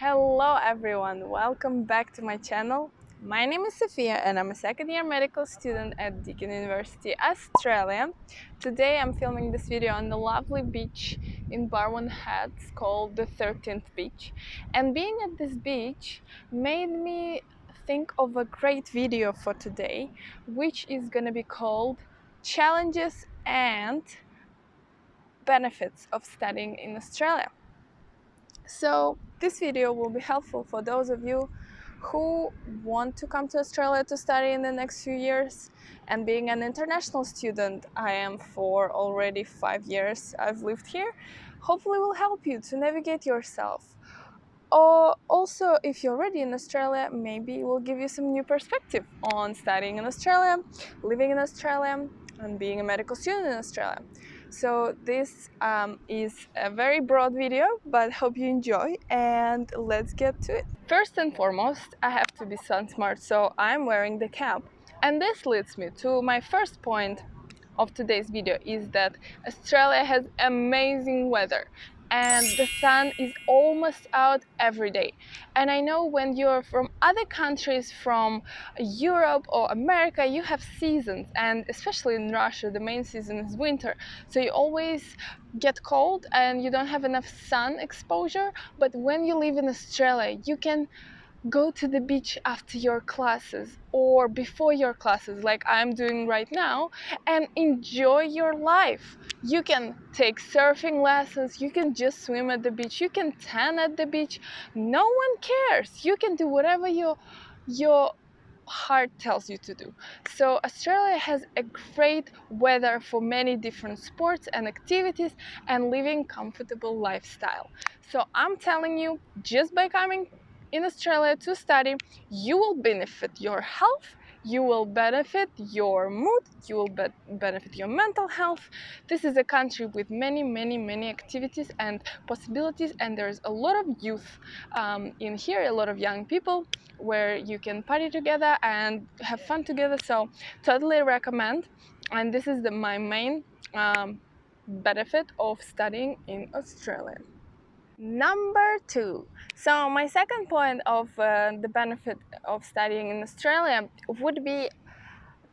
Hello everyone, welcome back to my channel. My name is Sophia and I'm a second year medical student at Deakin University, Australia. Today I'm filming this video on the lovely beach in Barwon Heads called the 13th Beach. And being at this beach made me think of a great video for today, which is gonna be called Challenges and Benefits of Studying in Australia. So this video will be helpful for those of you who want to come to Australia to study in the next few years. And being an international student, I am for already 5 years I've lived here, hopefully will help you to navigate yourself. Or also, if you're already in Australia, maybe it will give you some new perspective on studying in Australia, living in Australia, and being a medical student in Australia. So this is a very broad video, but hope you enjoy, and let's get to it. First and foremost, I have to be sun smart, so I'm wearing the cap. And this leads me to my first point of today's video, is that Australia has amazing weather and the sun is almost out every day. And I know when you're from other countries, from Europe or America, you have seasons, and especially in Russia the main season is winter, so you always get cold and you don't have enough sun exposure. But when you live in Australia, you can go to the beach after your classes or before your classes, like I'm doing right now, and enjoy your life. You can take surfing lessons, you can just swim at the beach, you can tan at the beach. No one cares. You can do whatever your heart tells you to do. So Australia has a great weather for many different sports and activities and living comfortable lifestyle. So I'm telling you, just by coming in Australia to study, you will benefit your health, you will benefit your mood, you will benefit your mental health. This is a country with many activities and possibilities, and there's a lot of youth in here, a lot of young people where you can party together and have fun together. So totally recommend, and this is my main benefit of studying in Australia. Number 2. So my second point of the benefit of studying in Australia would be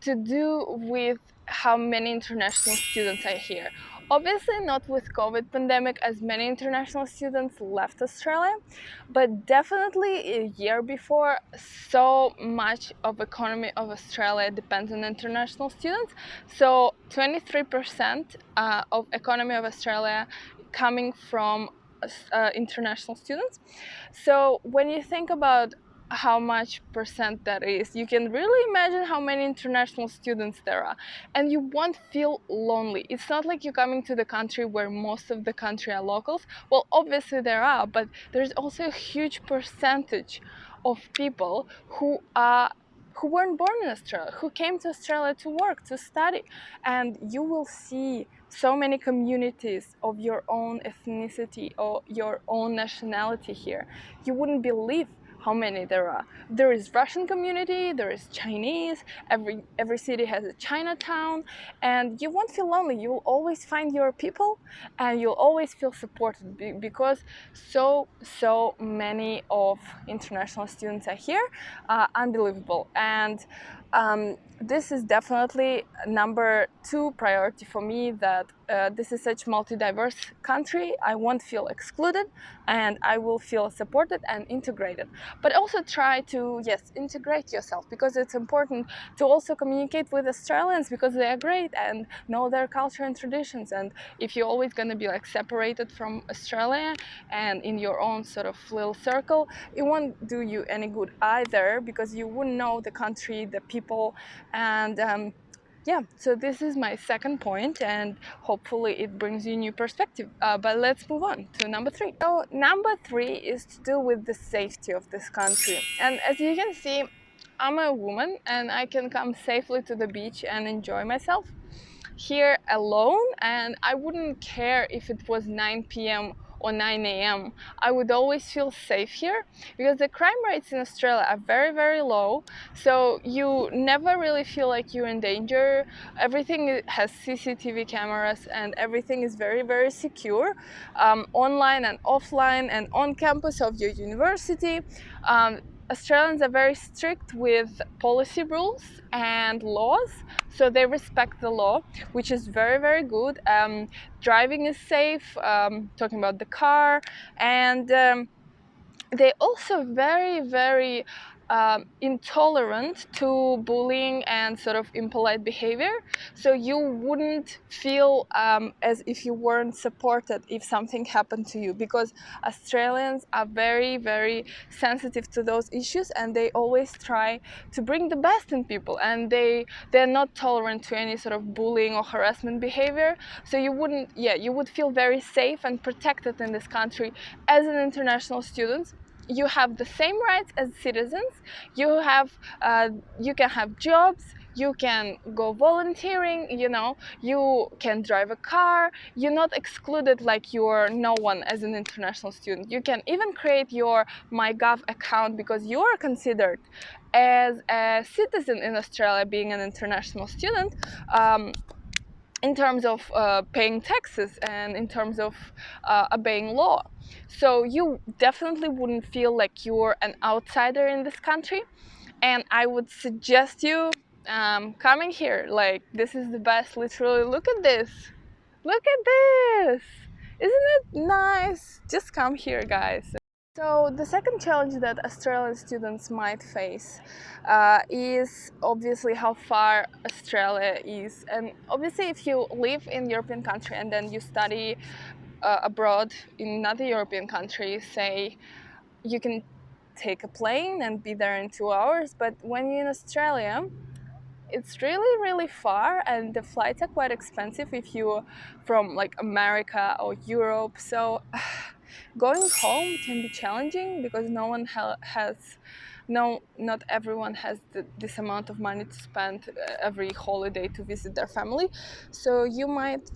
to do with how many international students are here. Obviously not with COVID pandemic, as many international students left Australia, but definitely a year before, so much of economy of Australia depends on international students. So 23% of economy of Australia coming from international students. So when you think about how much percent that is, you can really imagine how many international students there are, and you won't feel lonely. It's not like you're coming to the country where most of the country are locals. Well, obviously there are, but there's also a huge percentage of people who weren't born in Australia, who came to Australia to work, to study. And you will see so many communities of your own ethnicity or your own nationality here. You wouldn't believe how many there are. There is Russian community, there is Chinese, every city has a Chinatown, and you won't feel lonely. You will always find your people and you'll always feel supported because so many of international students are here. Unbelievable. And this is definitely number 2 priority for me, that this is such multi-diverse country. I won't feel excluded and I will feel supported and integrated. But also try to, yes, integrate yourself, because it's important to also communicate with Australians, because they are great and know their culture and traditions. And if you're always going to be like separated from Australia and in your own sort of little circle, it won't do you any good either, because you wouldn't know the country, the people. And yeah, so this is my second point, and hopefully it brings you new perspective. But let's move on to number 3. So number 3 is to do with the safety of this country. And as you can see, I'm a woman and I can come safely to the beach and enjoy myself here alone, and I wouldn't care if it was 9 p.m. or 9 a.m., I would always feel safe here because the crime rates in Australia are very, very low. So you never really feel like you're in danger. Everything has CCTV cameras and everything is very, very secure, online and offline and on campus of your university. Australians are very strict with policy rules and laws, so they respect the law, which is very, very good. Driving is safe, talking about the car, and they also very, very intolerant to bullying and sort of impolite behavior. So you wouldn't feel as if you weren't supported if something happened to you, because Australians are very, very sensitive to those issues, and they always try to bring the best in people, and they're not tolerant to any sort of bullying or harassment behavior. So you would feel very safe and protected in this country as an international student. You have the same rights as citizens. You can have jobs, you can go volunteering, you can drive a car. You're not excluded like you're no one as an international student. You can even create your MyGov account because you are considered as a citizen in Australia, being an international student, in terms of paying taxes and in terms of obeying law. So you definitely wouldn't feel like you're an outsider in this country, and I would suggest you coming here. Like, this is the best. Literally, look at this. Look at this. Isn't it nice? Just come here, guys. So the second challenge that Australian students might face is obviously how far Australia is. And obviously, if you live in European country and then you study abroad in another European country, say, you can take a plane and be there in 2 hours. But when you're in Australia, it's really, really far, and the flights are quite expensive if you're from like America or Europe. So going home can be challenging because not everyone has this amount of money to spend every holiday to visit their family. So you might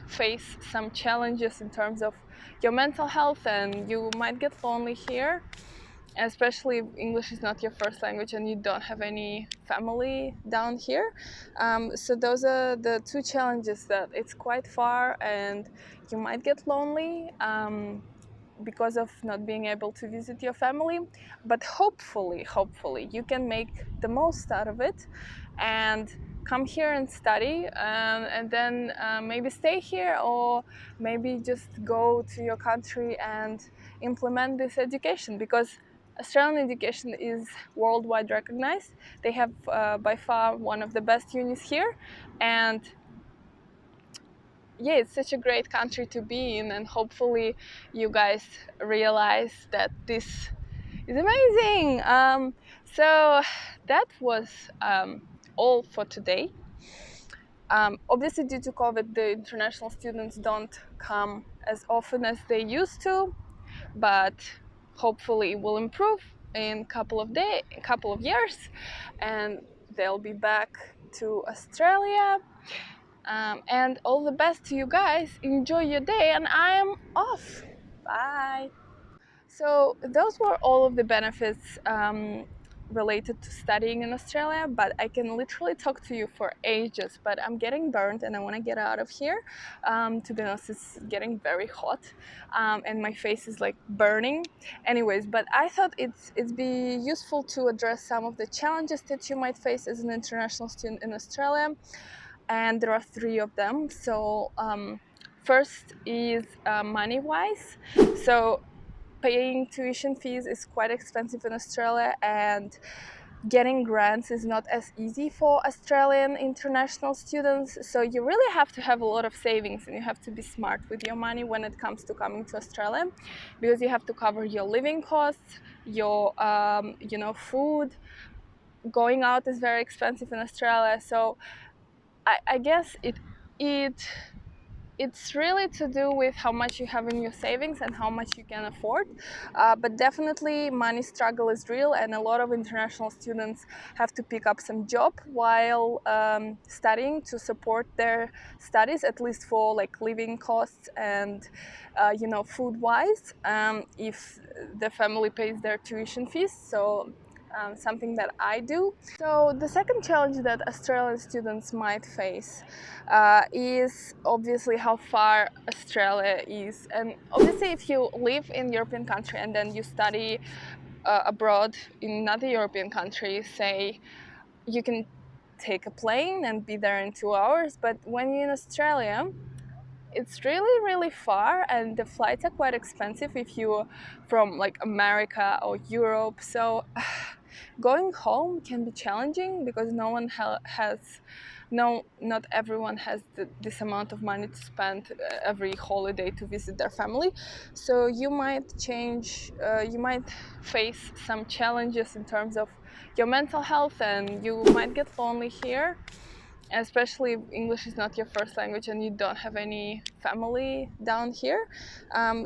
face some challenges in terms of your mental health, and you might get lonely here, especially if English is not your first language and you don't have any family down here. So those are the two challenges, that it's quite far and you might get lonely because of not being able to visit your family. But hopefully you can make the most out of it and come here and study, and then maybe stay here, or maybe just go to your country and implement this education, because Australian education is worldwide recognized. They have by far one of the best unis here, and yeah, it's such a great country to be in, and hopefully you guys realize that this is amazing. So that was all for today. Obviously, due to COVID, the international students don't come as often as they used to, but hopefully it will improve in a couple of years, and they'll be back to Australia. And all the best to you guys. Enjoy your day, and I am off. Bye. So those were all of the benefits related to studying in Australia, but I can literally talk to you for ages, but I'm getting burnt and I want to get out of here. To be honest, it's getting very hot, and my face is like burning. Anyways, but I thought it'd be useful to address some of the challenges that you might face as an international student in Australia, and there are 3 of them. So first is money-wise. So paying tuition fees is quite expensive in Australia, and getting grants is not as easy for Australian international students. So you really have to have a lot of savings, and you have to be smart with your money when it comes to coming to Australia, because you have to cover your living costs, your food. Going out is very expensive in Australia. So I guess it it's really to do with how much you have in your savings and how much you can afford, but definitely money struggle is real, and a lot of international students have to pick up some job while studying to support their studies, at least for like living costs and food wise, if the family pays their tuition fees. So something that I do. So the second challenge that Australian students might face is obviously how far Australia is. And obviously if you live in European country and then you study abroad in another European country, say, you can take a plane and be there in 2 hours. But when you're in Australia, it's really far, and the flights are quite expensive if you're from like America or Europe. So going home can be challenging because no one has no not everyone has this amount of money to spend every holiday to visit their family. So you might face some challenges in terms of your mental health, and you might get lonely here, especially if English is not your first language and you don't have any family down here.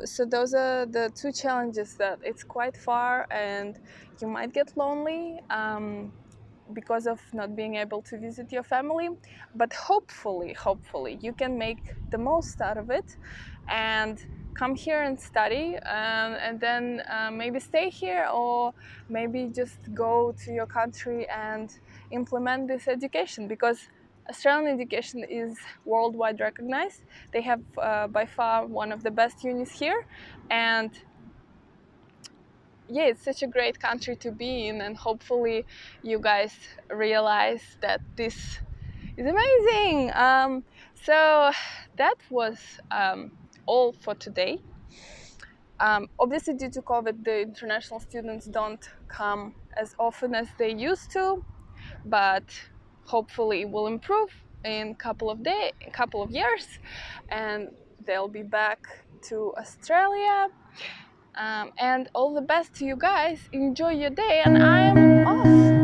So those are the two challenges, that it's quite far and you might get lonely because of not being able to visit your family. But hopefully you can make the most out of it and come here and study, and then maybe stay here, or maybe just go to your country and implement this education, because Australian education is worldwide recognized. They have by far one of the best unis here, and yeah, it's such a great country to be in, and hopefully you guys realize that this is amazing. So that was all for today. Obviously, due to COVID, the international students don't come as often as they used to, but hopefully it will improve in couple of years, and they'll be back to Australia. And all the best to you guys. Enjoy your day, and I'm off.